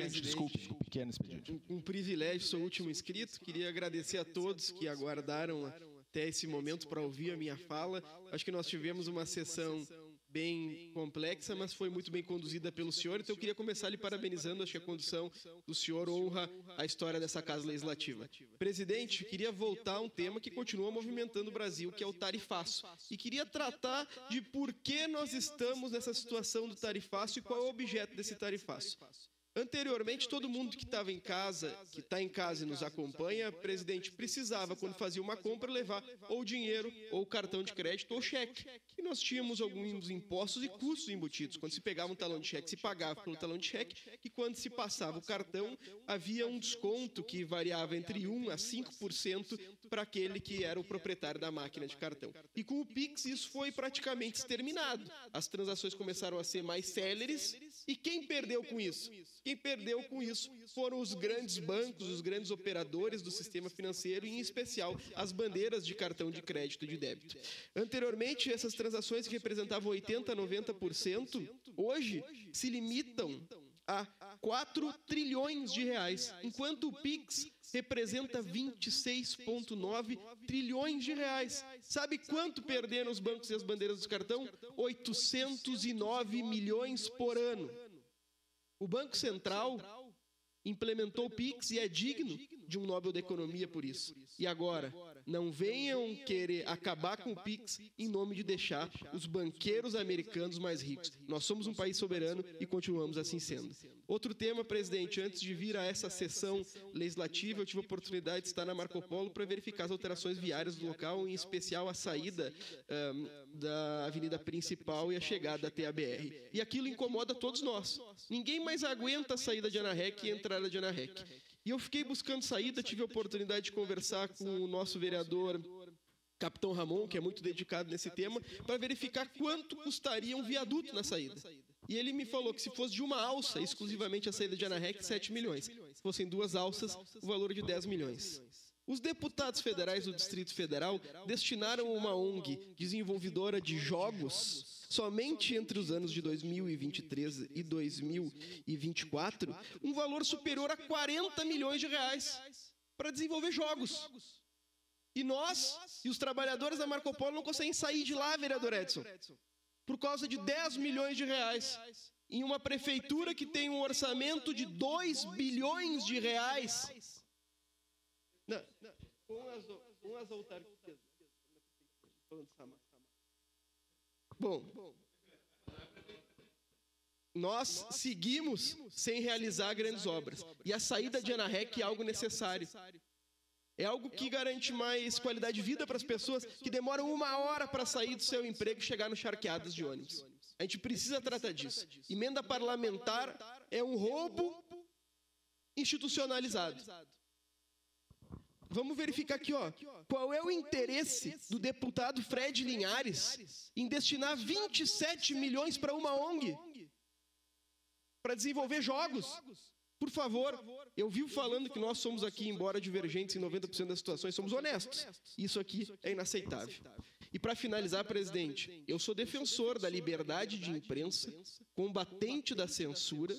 expediente, desculpe, pequeno expediente. Um privilégio, sou o último inscrito. Queria agradecer a todos que aguardaram até esse momento para ouvir a minha fala. Acho que nós tivemos uma sessão bem complexa, mas foi muito bem conduzida pelo senhor. Então eu queria começar lhe parabenizando. Acho que a condução do senhor honra a história dessa Casa Legislativa. Presidente, queria voltar a um tema que continua movimentando o Brasil, que é o tarifaço. E queria tratar de por que nós estamos nessa situação do tarifaço e qual é o objeto desse tarifaço. Anteriormente, todo mundo que estava em casa, que está em casa e nos acompanha, presidente, precisava, quando fazia uma compra, levar ou dinheiro, ou cartão de crédito, ou cheque. E nós tínhamos alguns impostos e custos embutidos. Quando se pegava um talão de cheque, se pagava pelo talão de cheque, e quando se passava o cartão, havia um desconto que variava entre 1% a 5% para aquele que era o proprietário da máquina de cartão. E com o Pix, isso foi praticamente exterminado. As transações começaram a ser mais céleres, e quem perdeu com isso? Quem perdeu com isso foram os grandes bancos, os grandes operadores do sistema financeiro, e em especial as bandeiras de cartão de crédito e de débito. Anteriormente, essas transações que representavam 80% a 90%, hoje se limitam a 4 trilhões de reais, enquanto o Pix representa 26,9 trilhões de reais. Sabe quanto perderam os bancos e as bandeiras do cartão? 809 milhões por ano. O Banco Central implementou o Pix e é digno de um Nobel da Economia por isso. E agora, não venham querer acabar com o Pix em nome de deixar os banqueiros americanos mais ricos. Nós somos um país soberano e continuamos assim sendo. Outro tema, presidente, antes de vir a essa sessão legislativa, eu tive a oportunidade de estar na Marco Polo para verificar as alterações viárias do local, em especial a saída da avenida principal e a chegada até a BR. E aquilo incomoda todos nós. Ninguém mais aguenta a saída de Ana Rech e entrar de Ana Rech. E eu fiquei buscando saída, tive a oportunidade de conversar com o nosso vereador Capitão Ramon, que é muito dedicado nesse tema, para verificar quanto custaria um viaduto na saída. E ele me falou que se fosse de uma alça, exclusivamente a saída de Ana Rech, 7 milhões. Se fossem duas alças, o valor de 10 milhões. Os deputados federais do Distrito Federal destinaram a uma ONG desenvolvedora de jogos, somente entre os anos de 2023 e 2024, um valor superior a 40 milhões de reais para desenvolver jogos. E nós e os trabalhadores da Marco Polo não conseguem sair de lá, vereador Edson, por causa de 10 milhões de reais. Em uma prefeitura que tem um orçamento de 2 bilhões de reais. Não, com as autarquias. Bom, nós seguimos sem realizar grandes obras. E a saída de Ana Rech é algo necessário. É algo que garante mais qualidade de vida para as pessoas que demoram 1 hora para sair do seu emprego e chegar no charqueadas de ônibus. A gente precisa tratar disso. Emenda parlamentar é um roubo institucionalizado. Vamos verificar aqui, ó, qual é o interesse do deputado Fred Linhares em destinar 27 milhões para uma ONG para desenvolver jogos. Por favor, eu vivo falando que nós somos aqui, embora divergentes em 90% das situações, somos honestos. Isso aqui é inaceitável. E para finalizar, presidente, eu sou defensor da liberdade de imprensa, combatente da censura.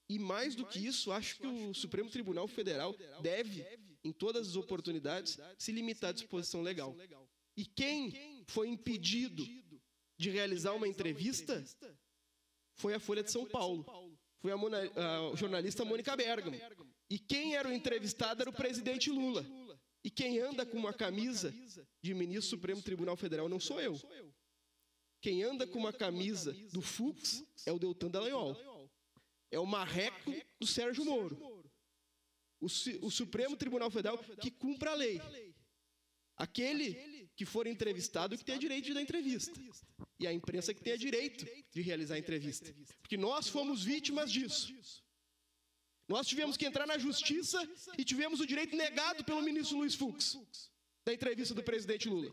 E mais do que isso, acho que o Supremo Tribunal Federal deve, em todas as oportunidades, se limitar à disposição legal. E quem foi impedido de realizar uma entrevista foi a Folha de São Paulo. Foi a jornalista Mônica Bergamo. E quem era o entrevistado era o presidente Lula. E quem anda com uma camisa de ministro do Supremo Tribunal Federal não sou eu. Quem anda com uma camisa do Fux é o Deltan Dallagnol. É o marreco do Sérgio Moro. O Supremo Tribunal Federal que cumpre a lei. Aquele que for entrevistado que tenha direito de dar entrevista. E a imprensa que tenha direito de realizar a entrevista. Porque nós fomos vítimas disso. Nós tivemos que entrar na justiça e tivemos o direito negado pelo ministro Luiz Fux da entrevista do presidente Lula.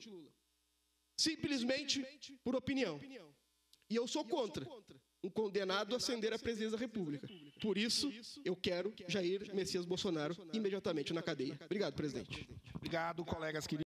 Simplesmente por opinião. E eu sou contra um condenado a ascender à presidência da República. Por isso, eu quero Jair Messias Bolsonaro imediatamente na cadeia. Obrigado, presidente. Obrigado, colegas queridos.